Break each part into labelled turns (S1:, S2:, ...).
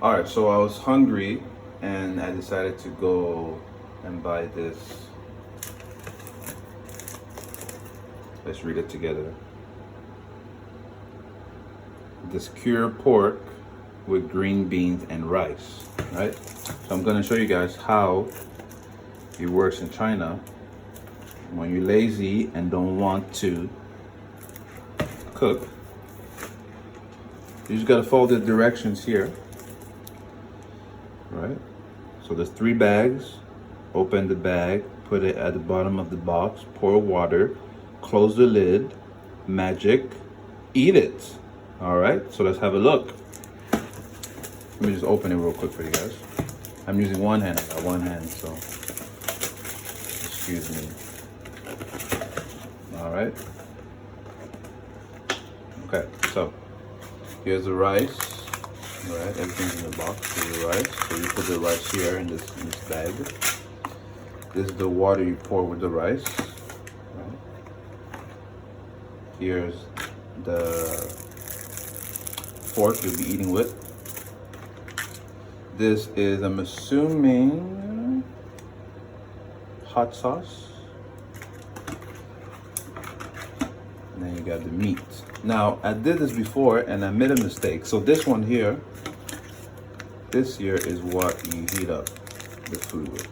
S1: All right, so I was hungry and I decided to go and buy this. Let's read it together. This cured pork with green beans and rice, right? So I'm gonna show you guys how it works in China when you're lazy and don't want to cook. You just gotta follow the directions here, right? So there's 3 bags. Open the bag, put it at the bottom of the box, pour water, close the lid, magic, eat it. All right, so let's have a look. Let me just open it real quick for you guys. I'm using one hand, I got one hand, so excuse me. All right. Okay, so here's the rice. All right, everything's in the box. Here's the rice. So you put the rice here in this bag. This is the water you pour with the rice. Right. Here's the fork you'll be eating with. This is, I'm assuming, hot sauce. And then you got the meat. Now, I did this before and I made a mistake. So this one here, this here is what you heat up the food with.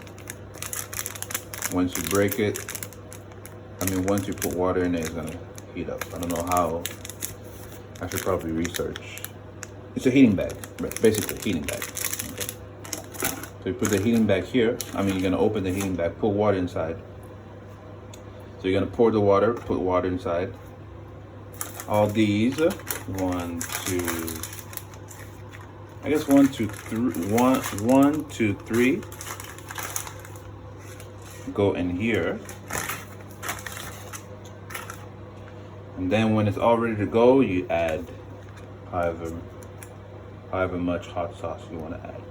S1: Once you break it, once you put water in it, it's gonna heat up. I don't know how. I should probably research. It's a heating bag, basically heating bag. Okay. So you put the heating bag here. You're gonna open the heating bag, put water inside. So you're gonna pour the water, put water inside. All these, 1, 2, 3. Go in here, and then when it's all ready to go, you add however much hot sauce you want to add.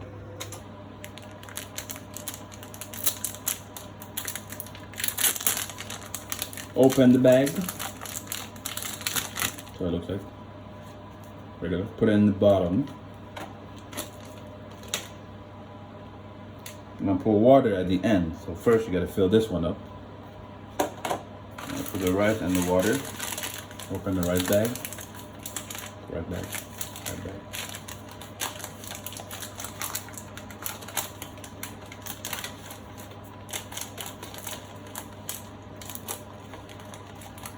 S1: Open the bag. So it looks like. Regular. Put it in the bottom. I'm gonna pour water at the end. So first you gotta fill this one up. Put the rice and the water. Open the rice bag. Rice bag. Rice bag.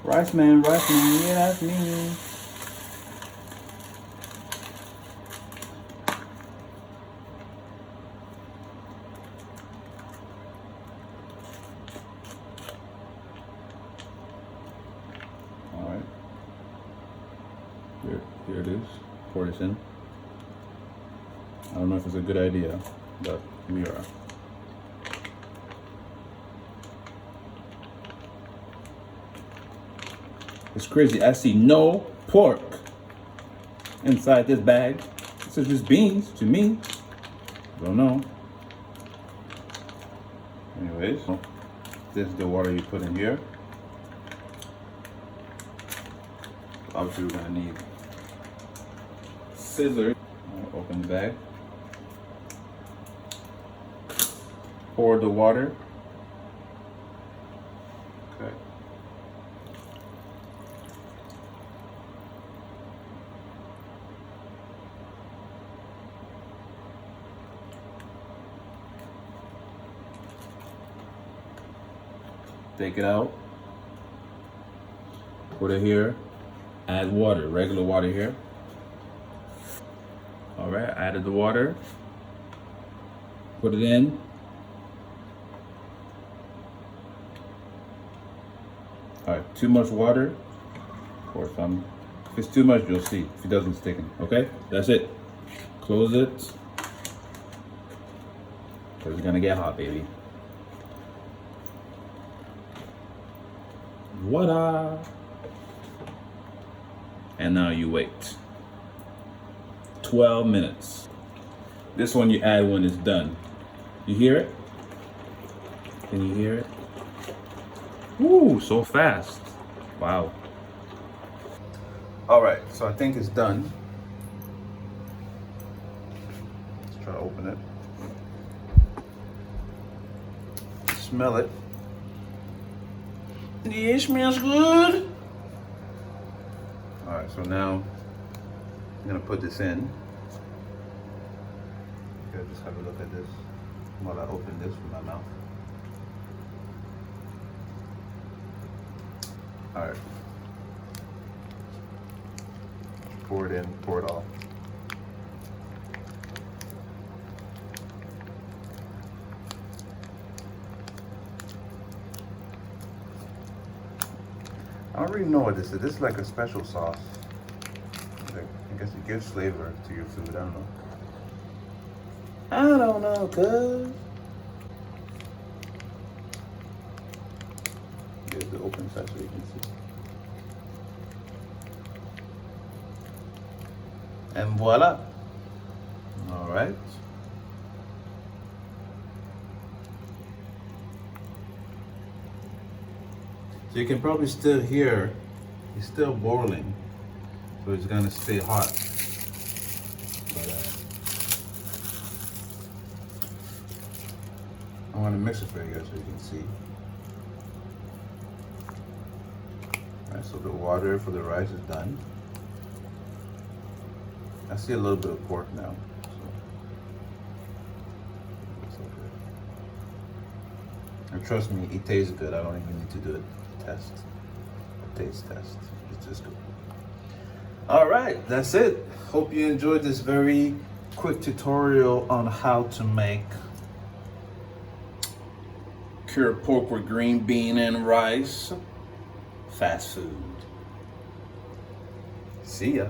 S1: Rice man, yeah, that's me. Here it is. Pour this in. I don't know if it's a good idea, but we are. It's crazy. I see no pork inside this bag. It says just beans to me. Don't know. Anyways, this is the water you put in here. Obviously, we're gonna need scissors. Open the bag. Pour the water. Okay. Take it out. Put it here. Add water, regular water here. All right, added the water. Put it in. All right, too much water. Pour some. If it's too much, you'll see. If it doesn't stick in, okay? That's it. Close it. Because it's gonna get hot, baby. Voila! And now you wait 12 minutes. This one you add when it's done. You hear it? Can you hear it? Ooh, so fast. Wow. All right, so I think it's done. try to open it. Smell it. Yeah, it smells good. All right, so now I'm gonna put this in. Okay, just have a look at this while I open this with my mouth. All right. Pour it in, pour it off. I don't really know what this is. This is like a special sauce. Like, I guess it gives flavor to your food. I don't know. I don't know, cuz. Here's the open side so you can see. And voila. All right. So you can probably still hear it's still boiling, so it's gonna stay hot. But I want to mix it for you guys so you can see. All right, so the water for the rice is done. I see a little bit of pork now. So and trust me, it tastes good. I don't even need to do a test, a taste test. It's just good. All right, that's it. Hope you enjoyed this very quick tutorial on how to make cured pork with green bean and rice. Fast food. See ya.